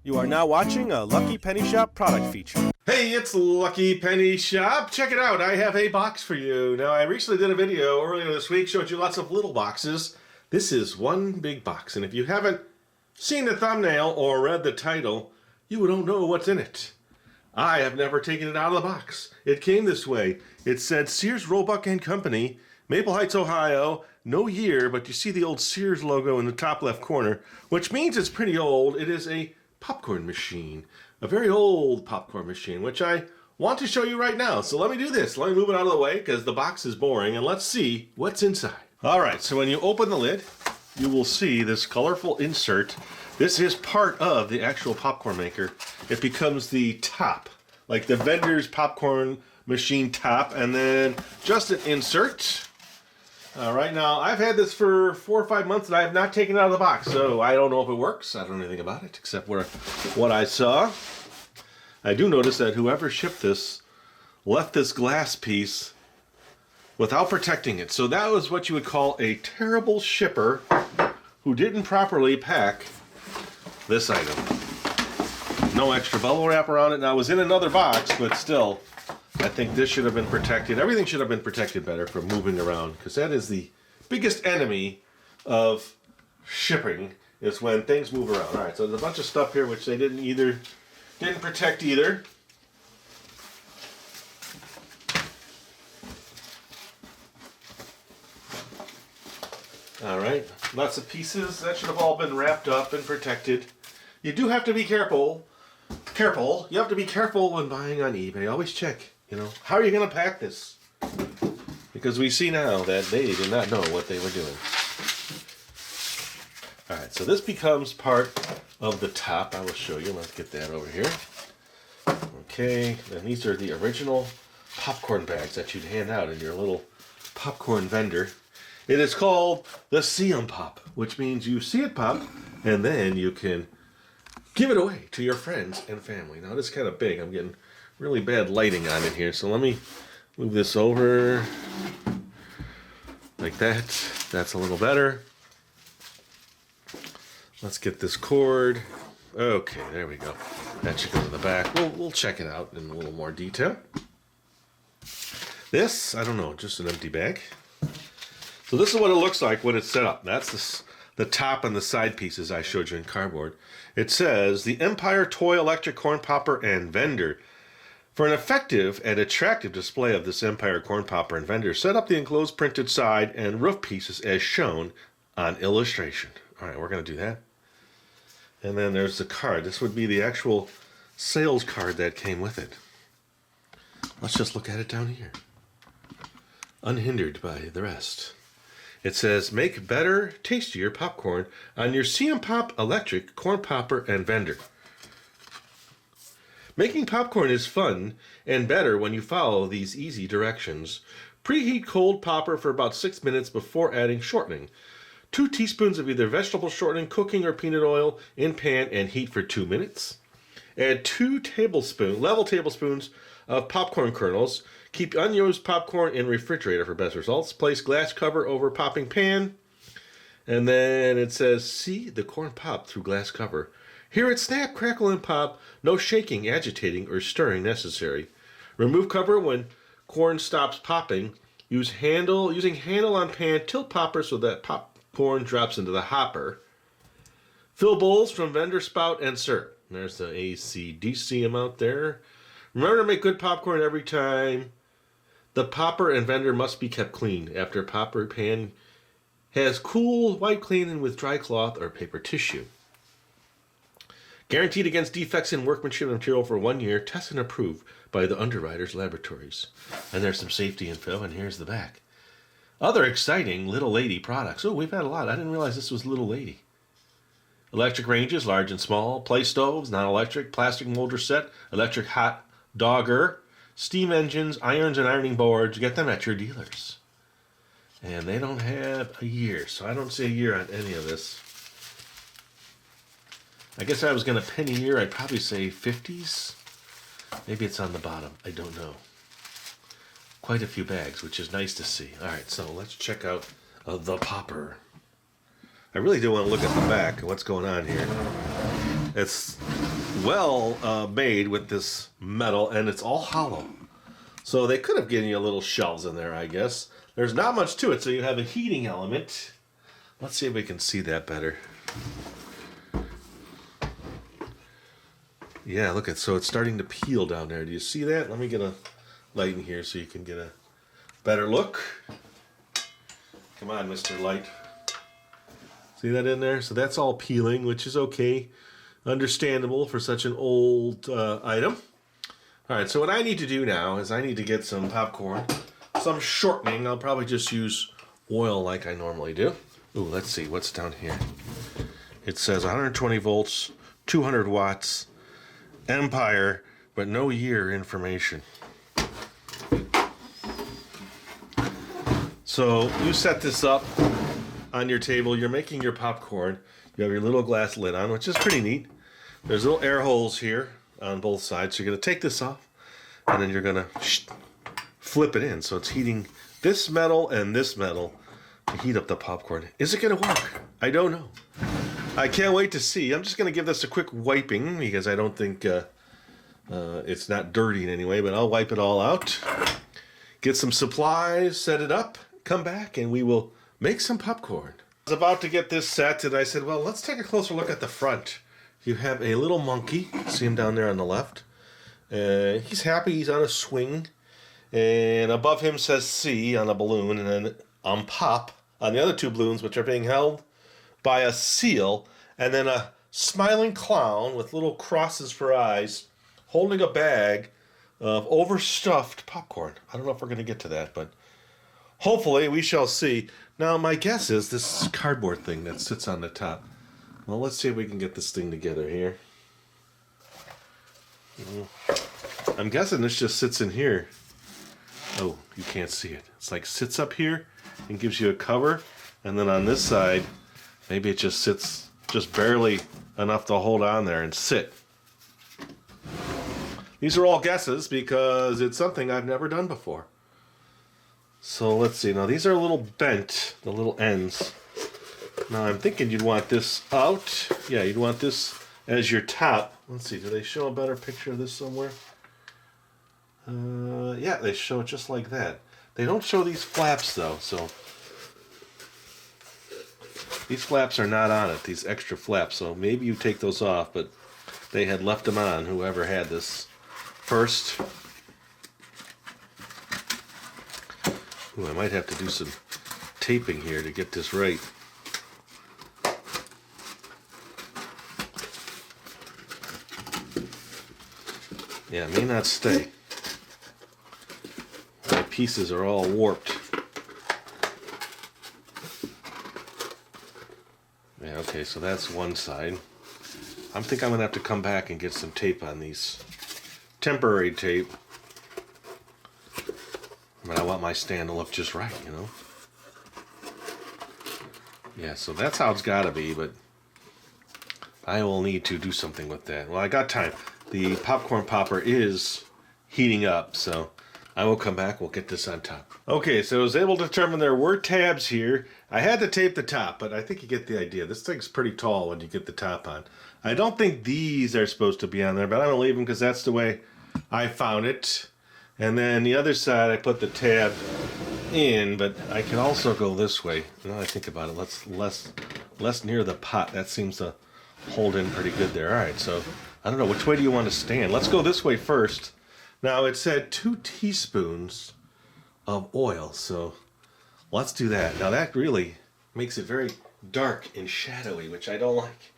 You are now watching a Lucky Penny Shop product feature. Hey, it's Lucky Penny Shop. Check it out. I have a box for you. Now, I recently did a video earlier this week, showed you lots of little boxes. This is one big box, and if you haven't seen the thumbnail or read the title, you don't know what's in it. I have never taken it out of the box. It came this way. It said Sears, Roebuck and Company, Maple Heights, Ohio. No year, but you see the old Sears logo in the top left corner, which means it's pretty old. It is a popcorn machine, a very old popcorn machine, which I want to show you right now. So let me do this. Let me move it out of the way because the box is boring, and let's see what's inside. All right, so when you open the lid, you will see this colorful insert. This is part of the actual popcorn maker. It becomes the top, like the vendor's popcorn machine top, and then just an insert. Right now, I've had this for 4 or 5 months and I have not taken it out of the box, so I don't know if it works. I don't know anything about it except what I saw. I do notice that whoever shipped this left this glass piece without protecting it. So that was what you would call a terrible shipper who didn't properly pack this item. No extra bubble wrap around it. Now, it was in another box, but still, I think this should have been protected. Everything should have been protected better from moving around, because that is the biggest enemy of shipping, is when things move around. All right, so there's a bunch of stuff here which they didn't protect either. All right, lots of pieces that should have all been wrapped up and protected. You do have to be careful. You have to be careful when buying on eBay. Always check. How are you going to pack this? Because we see now that they did not know what they were doing. All right, so this becomes part of the top. I will show you. Let's get that over here. Okay, and these are the original popcorn bags that you'd hand out in your little popcorn vendor. It is called the See 'em Pop, which means you see it pop, and then you can give it away to your friends and family. Now, this is kind of big. I'm getting really bad lighting on it here, so let me move this over like that. That's a little better. Let's get this cord. Okay, there we go. That should go to the back. We'll check it out in a little more detail. This, I don't know, just an empty bag. So this is what it looks like when it's set up. That's the top and the side pieces I showed you in cardboard. It says, the Empire Toy Electric Corn Popper and Vendor. For an effective and attractive display of this Empire Corn Popper and Vendor, set up the enclosed printed side and roof pieces as shown on illustration. All right, we're going to do that. And then there's the card. This would be the actual sales card that came with it. Let's just look at it down here. Unhindered by the rest. It says, make better, tastier popcorn on your See 'em Pop Electric Corn Popper and Vendor. Making popcorn is fun and better when you follow these easy directions. Preheat cold popper for about 6 minutes before adding shortening. 2 teaspoons of either vegetable shortening, cooking, or peanut oil in pan and heat for 2 minutes. Add 2 level tablespoons of popcorn kernels. Keep unused popcorn in refrigerator for best results. Place glass cover over popping pan. And then it says, see the corn pop through glass cover. Hear it snap, crackle, and pop. No shaking, agitating, or stirring necessary. Remove cover when corn stops popping. Using handle on pan, tilt popper so that popcorn drops into the hopper. Fill bowls from vendor spout and serve. There's the AC/DC amount there. Remember to make good popcorn every time. The popper and vendor must be kept clean. After popper pan has cool, wipe clean with dry cloth or paper tissue. Guaranteed against defects in workmanship and material for 1 year. Tested and approved by the Underwriters Laboratories. And there's some safety info, and here's the back. Other exciting Little Lady products. Oh, we've had a lot. I didn't realize this was Little Lady. Electric ranges, large and small. Play stoves, non-electric. Plastic molder set. Electric hot dogger. Steam engines, irons, and ironing boards. Get them at your dealers. And they don't have a year, so I don't see a year on any of this. I guess if I was going to pin a year, I'd probably say 50s. Maybe it's on the bottom. I don't know. Quite a few bags, which is nice to see. All right, so let's check out the popper. I really do want to look at the back and what's going on here. It's well made with this metal, and it's all hollow. So they could have given you little shelves in there, I guess. There's not much to it, so you have a heating element. Let's see if we can see that better. Yeah, look at, so it's starting to peel down there. Do you see that? Let me get a light in here so you can get a better look. Come on, Mr. Light. See that in there? So that's all peeling, which is okay. Understandable for such an old item. All right, so what I need to do now is I need to get some popcorn, some shortening. I'll probably just use oil like I normally do. Ooh, let's see what's down here. It says 120 volts, 200 watts, Empire, but no year information. So you set this up on your table. You're making your popcorn. You have your little glass lid on, which is pretty neat. There's little air holes here on both sides. So you're going to take this off, and then you're going to flip it in. So it's heating this metal and this metal to heat up the popcorn. Is it going to work? I don't know. I can't wait to see. I'm just going to give this a quick wiping because I don't think it's not dirty in any way, but I'll wipe it all out. Get some supplies, set it up, come back, and we will make some popcorn. I was about to get this set, and I said, well, let's take a closer look at the front. You have a little monkey. See him down there on the left? He's happy. He's on a swing. And above him says C on a balloon, and then on pop on the other two balloons, which are being held by a seal, and then a smiling clown with little crosses for eyes holding a bag of overstuffed popcorn. I don't know if we're going to get to that, but hopefully we shall see. Now, my guess is this cardboard thing that sits on the top. Well, let's see if we can get this thing together here. I'm guessing this just sits in here. Oh, you can't see it. It's like sits up here and gives you a cover, and then on this side, maybe it just sits just barely enough to hold on there and sit. These are all guesses because it's something I've never done before. So let's see. Now these are a little bent, the little ends. Now I'm thinking you'd want this out. Yeah, you'd want this as your top. Let's see. Do they show a better picture of this somewhere? Yeah, they show it just like that. They don't show these flaps though, so these flaps are not on it, these extra flaps, so maybe you take those off, but they had left them on, whoever had this first. Ooh, I might have to do some taping here to get this right. Yeah, it may not stay. My pieces are all warped. Yeah, okay, so that's one side. I think I'm going to have to come back and get some tape on these. Temporary tape. But I want my stand to look just right, you know? Yeah, so that's how it's got to be, but I will need to do something with that. Well, I got time. The popcorn popper is heating up, so I will come back. We'll get this on top. Okay, so I was able to determine there were tabs here. I had to tape the top, but I think you get the idea. This thing's pretty tall when you get the top on. I don't think these are supposed to be on there, but I'm going to leave them because that's the way I found it. And then the other side, I put the tab in, but I can also go this way. Now I think about it, let's less near the pot. That seems to hold in pretty good there. All right, so I don't know, which way do you want to stand? Let's go this way first. Now it said 2 teaspoons of oil, so let's do that. Now that really makes it very dark and shadowy, which I don't like.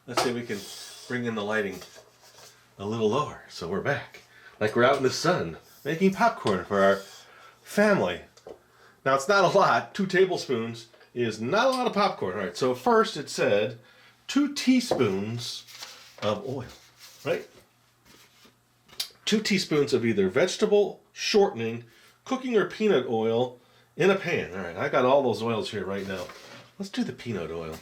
Let's see if we can bring in the lighting a little lower. So we're back, like we're out in the sun, making popcorn for our family. Now it's not a lot. 2 tablespoons is not a lot of popcorn. All right, so first it said 2 teaspoons of oil, right? 2 teaspoons of either vegetable shortening, cooking, or peanut oil in a pan. All right, I got all those oils here right now. Let's do the peanut oil.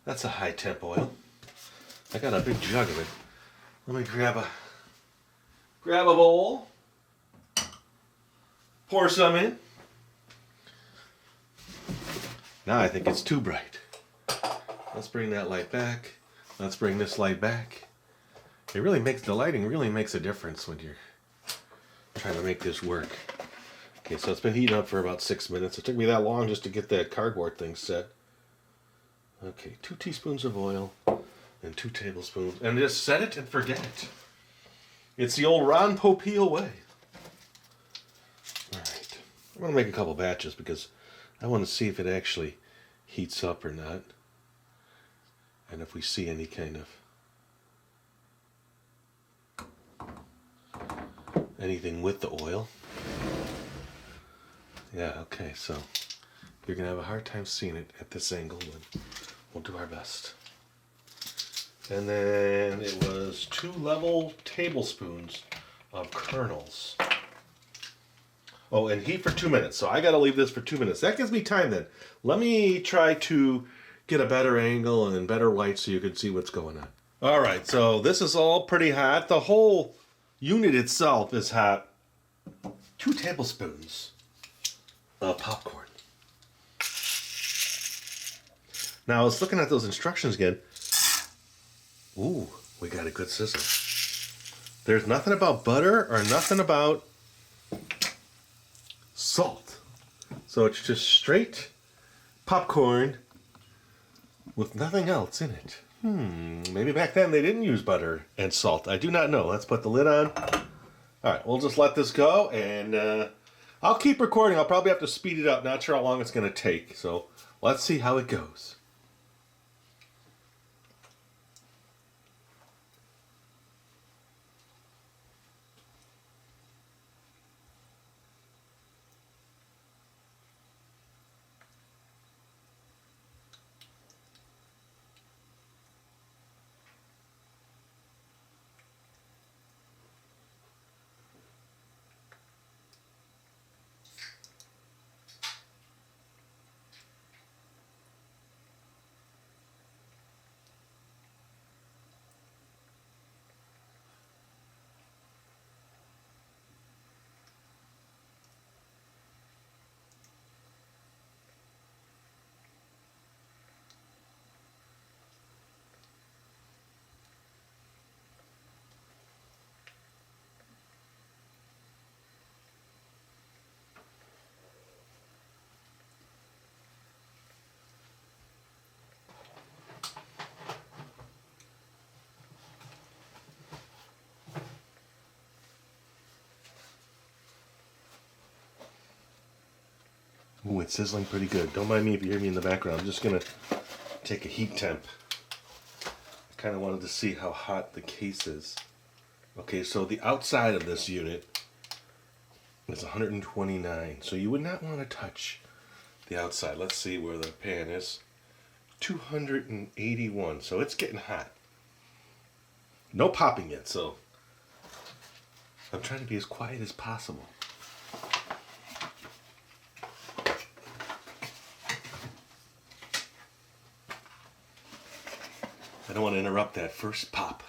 That's a high temp oil. I got a big jug of it. Let me grab a bowl. Pour some in. Now I think it's too bright. Let's bring that light back. Let's bring this light back. It really makes, the lighting really makes a difference when you're trying to make this work. Okay, so it's been heating up for about 6 minutes. It took me that long just to get that cardboard thing set. Okay, 2 teaspoons of oil and 2 tablespoons. And just set it and forget it. It's the old Ron Popeil way. Alright, I'm going to make a couple batches because I want to see if it actually heats up or not. And if we see any kind of anything with the oil. Yeah, okay, so you're going to have a hard time seeing it at this angle, but we'll do our best. And then it was 2 level tablespoons of kernels. Oh, and heat for 2 minutes. So I got to leave this for 2 minutes. That gives me time then. Let me try to get a better angle and better light so you can see what's going on. All right, so this is all pretty hot. The whole unit itself is hot. 2 tablespoons of popcorn. Now I was looking at those instructions again. Ooh, we got a good sizzle. There's nothing about butter or nothing about salt. So it's just straight popcorn with nothing else in it. Maybe back then they didn't use butter and salt. I do not know. Let's put the lid on. All right, we'll just let this go, and I'll keep recording. I'll probably have to speed it up. Not sure how long it's going to take. So let's see how it goes. Ooh, it's sizzling pretty good. Don't mind me if you hear me in the background. I'm just going to take a heat temp. I kind of wanted to see how hot the case is. Okay, so the outside of this unit is 129. So you would not want to touch the outside. Let's see where the pan is. 281. So it's getting hot. No popping yet, so I'm trying to be as quiet as possible. I don't want to interrupt that first pop.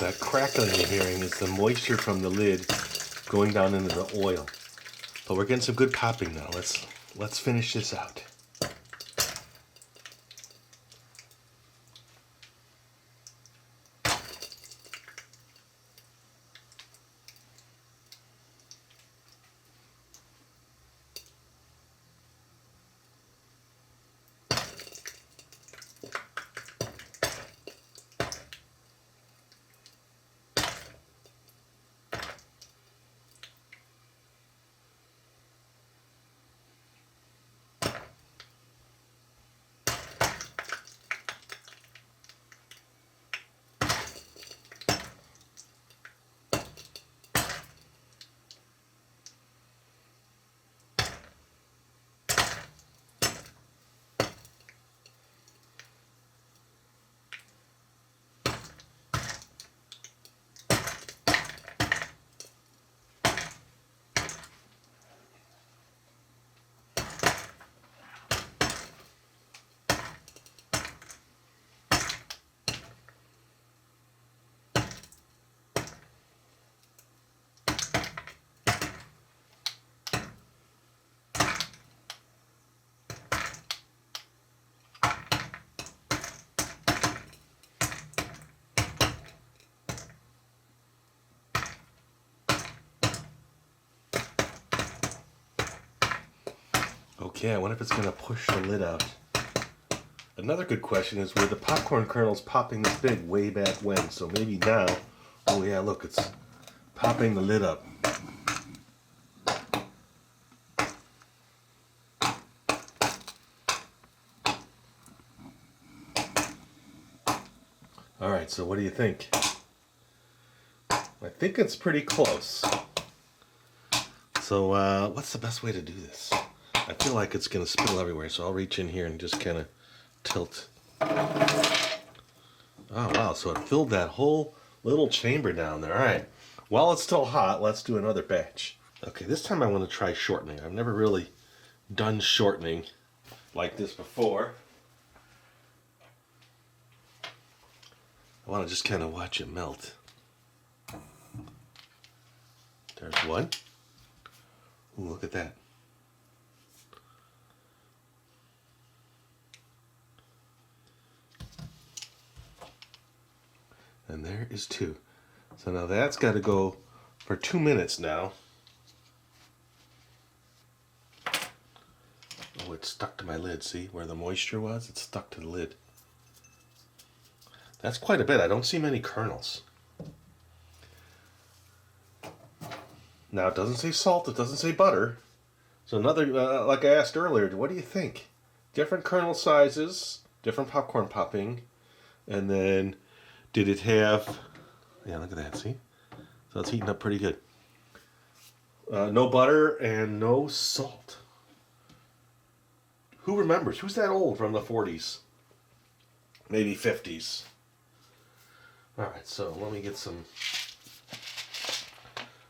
That crackling you're hearing is the moisture from the lid going down into the oil. But we're getting some good popping now. Let's finish this out. Okay, I wonder if it's going to push the lid out. Another good question is, were the popcorn kernels popping this big way back when? So maybe now, oh yeah, look, it's popping the lid up. Alright, so what do you think? I think it's pretty close. So what's the best way to do this? I feel like it's going to spill everywhere, so I'll reach in here and just kind of tilt. Oh wow, so it filled that whole little chamber down there. Alright, while it's still hot, let's do another batch. Okay, this time I want to try shortening. I've never really done shortening like this before. I want to just kind of watch it melt. There's one. Ooh, look at that. And there is two. So now that's got to go for 2 minutes now. Oh, it's stuck to my lid. See where the moisture was? It's stuck to the lid. That's quite a bit. I don't see many kernels. Now it doesn't say salt. It doesn't say butter. So another, like I asked earlier, what do you think? Different kernel sizes, different popcorn popping, and then did it have, yeah, look at that, see? So it's heating up pretty good. No butter and no salt. Who remembers? Who's that old from the 40s? Maybe 50s. Alright, so let me get some more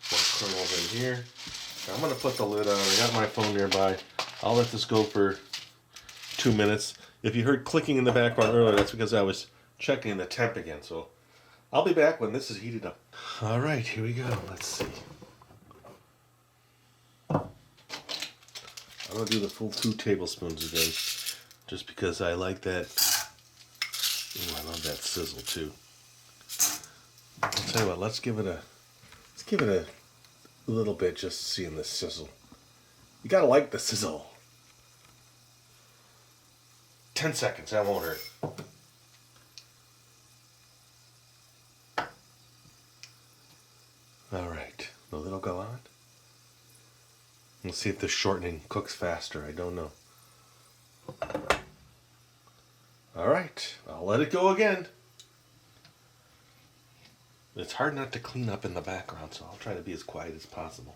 kernels in here. I'm going to put the lid on. I got my phone nearby. I'll let this go for 2 minutes. If you heard clicking in the background earlier, that's because I was checking the temp again. So I'll be back when this is heated up. All right, here we go. Let's see. I'm going to do the full 2 tablespoons again, just because I like that. Ooh, I love that sizzle too. I'll tell you what, let's give it a little bit just seeing the sizzle. You gotta like the sizzle. 10 seconds, that won't hurt. Alright, the lid will go on. Let's see if the shortening cooks faster, I don't know. Alright, I'll let it go again. It's hard not to clean up in the background, so I'll try to be as quiet as possible.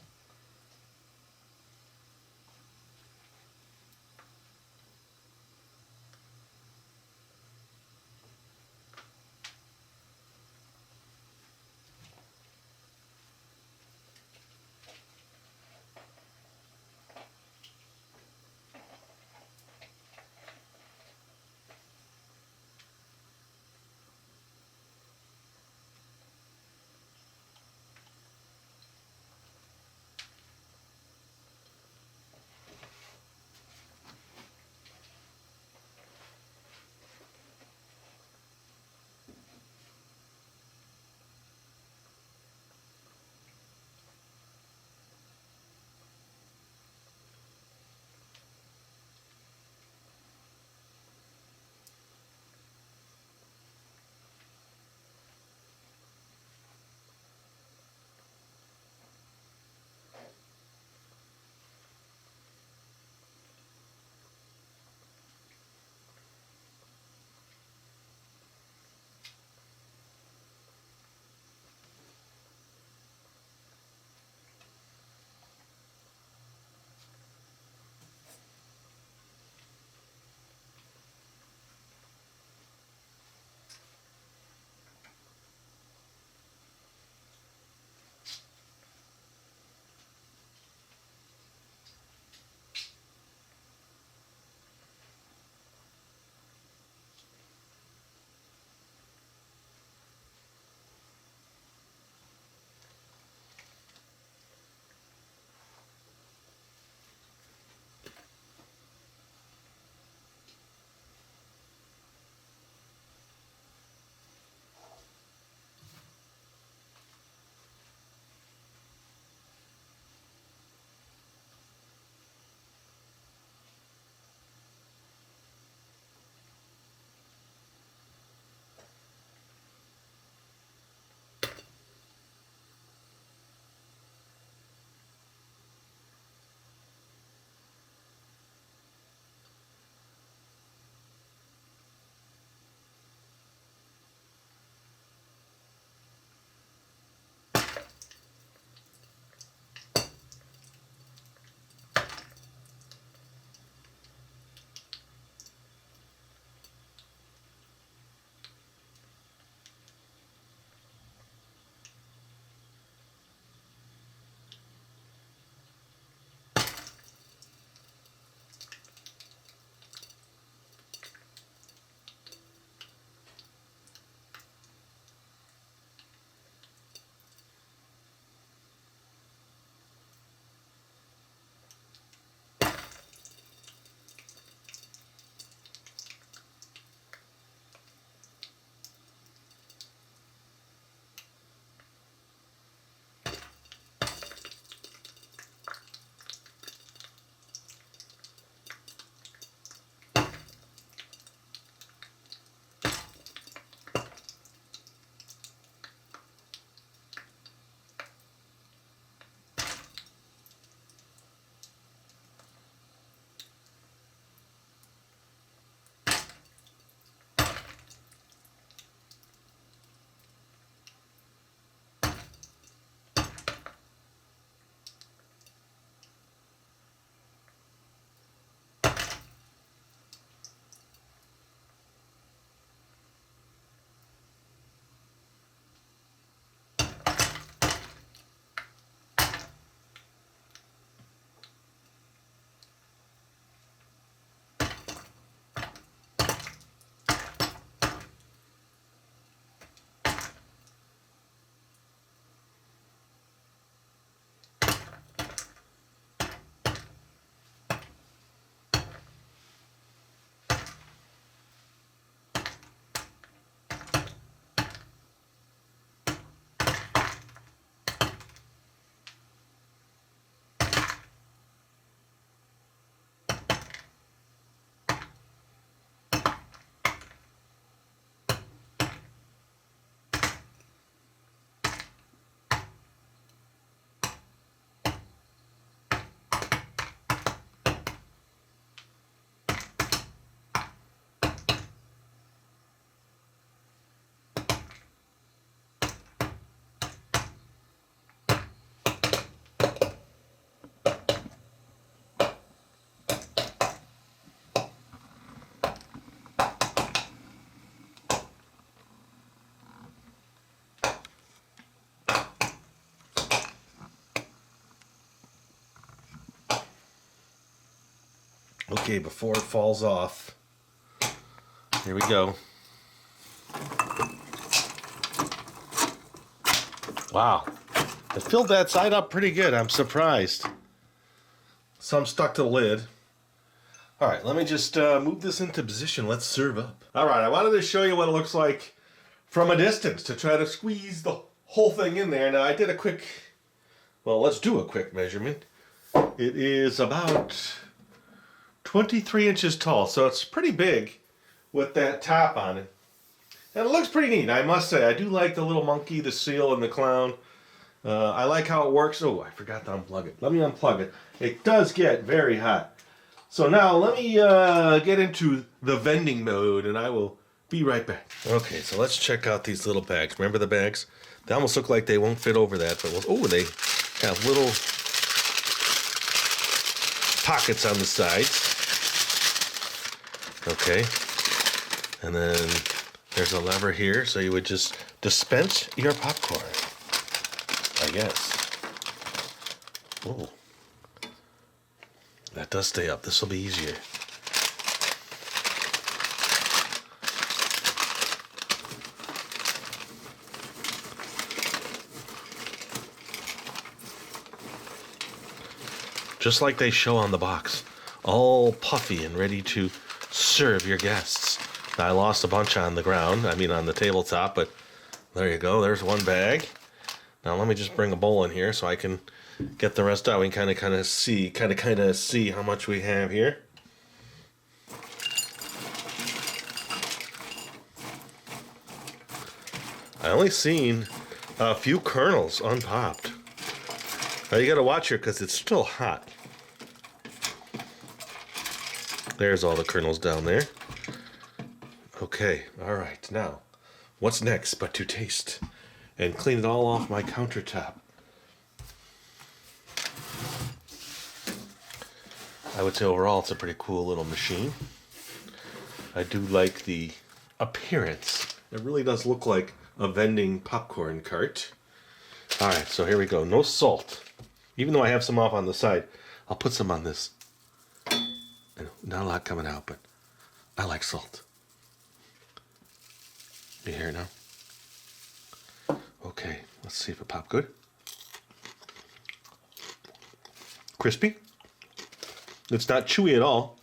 Okay, before it falls off, here we go. Wow, it filled that side up pretty good. I'm surprised. Some stuck to the lid. All right, let me just move this into position. Let's serve up. All right, I wanted to show you what it looks like from a distance to try to squeeze the whole thing in there. Now, I did a quick, well, let's do a quick measurement. It is about 23 inches tall, so it's pretty big with that top on it. And it looks pretty neat, I must say. I do like the little monkey, the seal, and the clown. I like how it works. Oh, I forgot to unplug it. Let me unplug it. It does get very hot. So now let me get into the vending mode, and I will be right back. Okay, so let's check out these little bags. Remember the bags? They almost look like they won't fit over that, but oh, they have little pockets on the sides. Okay, and then there's a lever here, so you would just dispense your popcorn, I guess. Oh, that does stay up. This will be easier. Just like they show on the box, all puffy and ready to serve your guests. Now, I lost a bunch on the ground, on the tabletop, but there you go, there's one bag. Now let me just bring a bowl in here so I can get the rest out. We can kind of see how much we have here. I only seen a few kernels unpopped. Now you gotta watch here because it's still hot. There's all the kernels down there. Okay, all right, now, what's next but to taste and clean it all off my countertop? I would say overall it's a pretty cool little machine. I do like the appearance. It really does look like a vending popcorn cart. All right, so here we go. No salt. Even though I have some off on the side, I'll put some on this. Not a lot coming out, but I like salt. You hear it now? Okay, let's see if it popped good. Crispy. It's not chewy at all,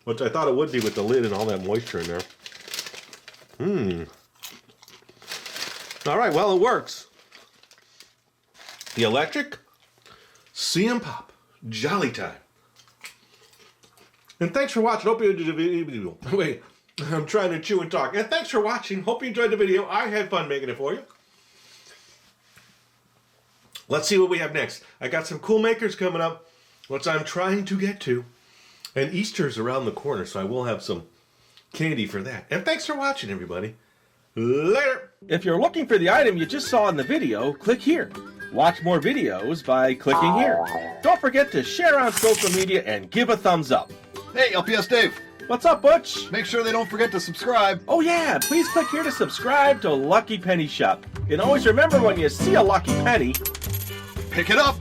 which I thought it would be with the lid and all that moisture in there. All right, well, it works. The electric, see 'em pop, jolly time. And thanks for watching. Hope you enjoyed the video. Wait, I'm trying to chew and talk. And thanks for watching. Hope you enjoyed the video. I had fun making it for you. Let's see what we have next. I got some cool makers coming up, which I'm trying to get to. And Easter's around the corner, so I will have some candy for that. And thanks for watching, everybody. Later. If you're looking for the item you just saw in the video, click here. Watch more videos by clicking here. Don't forget to share on social media and give a thumbs up. Hey, LPS Dave. What's up, Butch? Make sure they don't forget to subscribe. Oh yeah, please click here to subscribe to Lucky Penny Shop. And always remember, when you see a lucky penny, Pick it up.